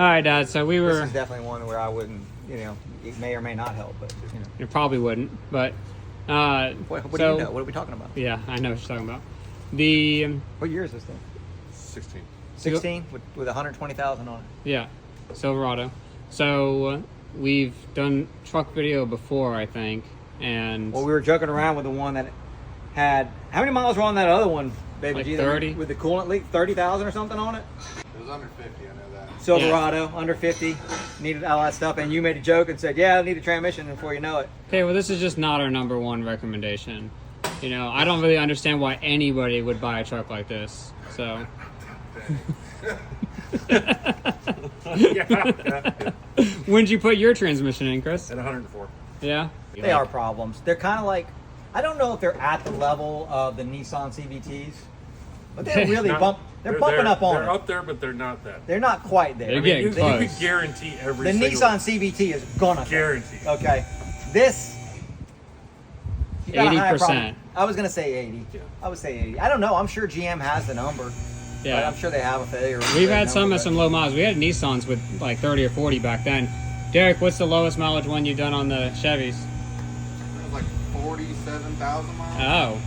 right, Dad. So we were. This is definitely one where I wouldn't, it may or may not help, but It probably wouldn't, but. What do you know? What are we talking about? Yeah, I know what you're talking about. What year is this thing? 16. 16 with 120,000 on it. Yeah, Silverado. So we've done truck video before, I think, and Well, we were joking around with the one that had how many miles were on that other one, baby? Like G, 30? with the coolant leak, 30,000 or something on it. It was under 50, I know that. Silverado, under 50, needed all that stuff, and you made a joke and said, "Yeah, I need a transmission," and before you know it, okay, well, this is just not our number one recommendation. I don't really understand why anybody would buy a truck like this. So. When'd you put your transmission in, Chris? At 104. Yeah. they are problems. They're kind of like, I don't know if they're at the level of the Nissan CVTs, but they're really They're bumping up on They're it. up there, but they're not that. They're not quite there. They're getting You close. could guarantee every The single Nissan CVT is gonna guarantee. Okay, this. you got a higher 80%. problem. I was gonna say 80. Yeah. I would say 80. I don't know. I'm sure GM has the number. Yeah. But I'm sure they have a failure. We've had some at some low miles. We had Nissans with like 30 or 40 back then. Derek, what's the lowest mileage one you've done on the Chevys? It was like 47,000 miles. Oh.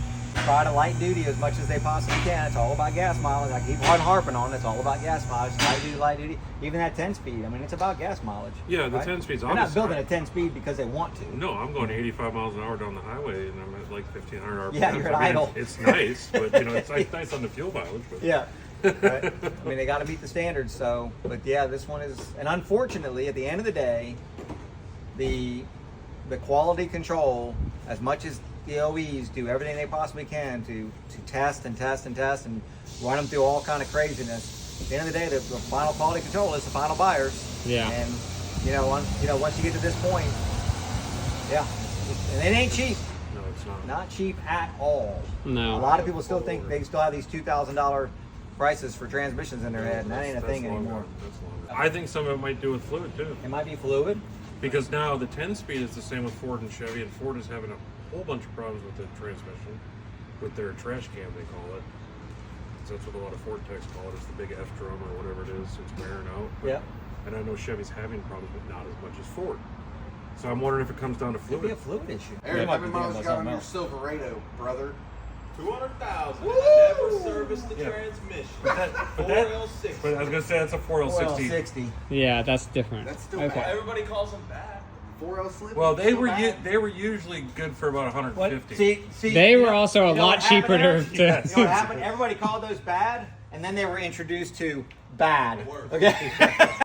Try to light duty as much as they possibly can. It's all about gas mileage. I keep harping on it. It's all about gas mileage. Light duty. Even that 10-speed. I mean, it's about gas mileage. Yeah, the right? 10-speed's They're on not the building side. a 10-speed because they want to. No, I'm going 85 miles an hour down the highway, and I'm at like 1,500 RPM. Yeah, you're at I mean, idle. It's nice, but it's like nice on the fuel mileage. But Yeah. Right? I mean, they got to meet the standards. So, but yeah, this one is, and unfortunately, at the end of the day, the quality control, as much as the OEs do everything they possibly can to test and test and test and run them through all kind of craziness. At the end of the day, the final quality control is the final buyers. Yeah. And once you get to this point, yeah, and it ain't cheap. no, it's not. Not cheap at all. No. A lot of people still think they still have these $2,000 prices for transmissions in their head, and that ain't a thing long anymore. gone. That's long gone. I think some of it might do with fluid too, It might be fluid. because now the 10-speed is the same with Ford and Chevy, and Ford is having a whole bunch of problems with the transmission, with their trash can they call it. So that's what a lot of Ford techs call it. It's the big F drum or whatever it is. It's wearing out. Yeah. And I know Chevy's having problems, but not as much as Ford. So I'm wondering if it comes down to Could be a fluid. fluid issue. Eric, Might how be many miles dealing you with got on something your else. Silverado, brother? 200,000. I never serviced the Yeah. transmission. But I 4L60. was gonna say that's a 4L60. 60. Yeah, that's different. That's still Okay. bad. Everybody calls them bad. 4L slip? Well, they Still were bad? they were usually good for about 150. See, They you were know- also a you know lot what happened cheaper there? to. You know what happened? Everybody called those bad, and then they were introduced to bad. Okay.